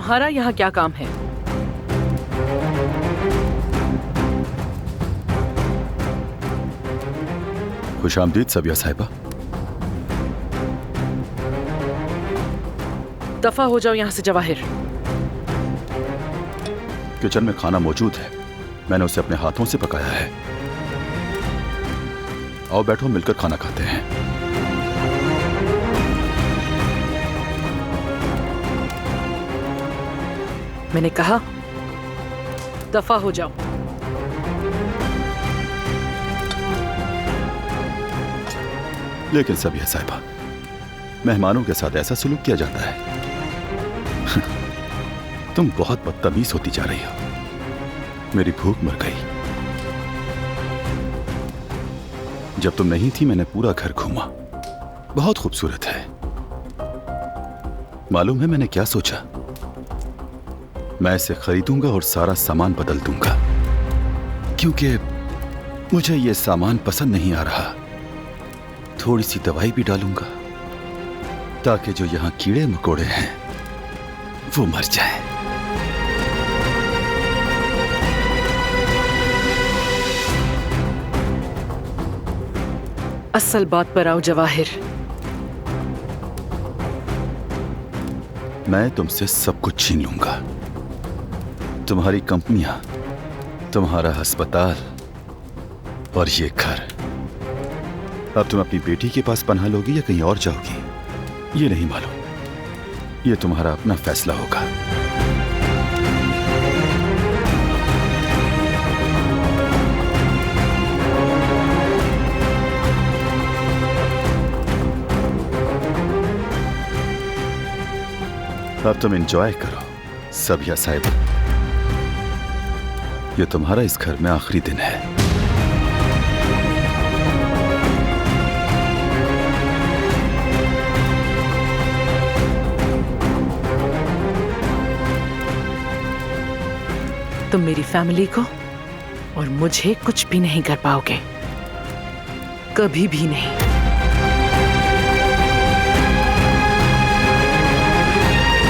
तुम्हारा यहाँ क्या काम है? खुशामदीद सबिया साहिबा। दफा हो जाओ यहाँ से जवाहिर। किचन में खाना मौजूद है, मैंने उसे अपने हाथों से पकाया है। आओ बैठो, मिलकर खाना खाते हैं। मैंने कहा दफा हो जाओ। लेकिन सबिया साहिबा, मेहमानों के साथ ऐसा सुलूक किया जाता है? तुम बहुत बदतमीज होती जा रही हो। मेरी भूख मर गई। जब तुम नहीं थी मैंने पूरा घर घूमा, बहुत खूबसूरत है। मालूम है मैंने क्या सोचा? मैं इसे खरीदूंगा और सारा सामान बदल दूंगा, क्योंकि मुझे यह सामान पसंद नहीं आ रहा। थोड़ी सी दवाई भी डालूंगा ताकि जो यहां कीड़े मकोड़े हैं वो मर जाएं। असल बात पर आओ जवाहिर। मैं तुमसे सब कुछ छीन लूंगा, तुम्हारी कंपनियां, तुम्हारा अस्पताल और ये घर। अब तुम अपनी बेटी के पास पनाह लोगी या कहीं और जाओगी ये नहीं मालूम। ये तुम्हारा अपना फैसला होगा। अब तुम एंजॉय करो सबिया साहिबा। ये तुम्हारा इस घर में आखिरी दिन है। तुम मेरी फैमिली को और मुझे कुछ भी नहीं कर पाओगे, कभी भी नहीं।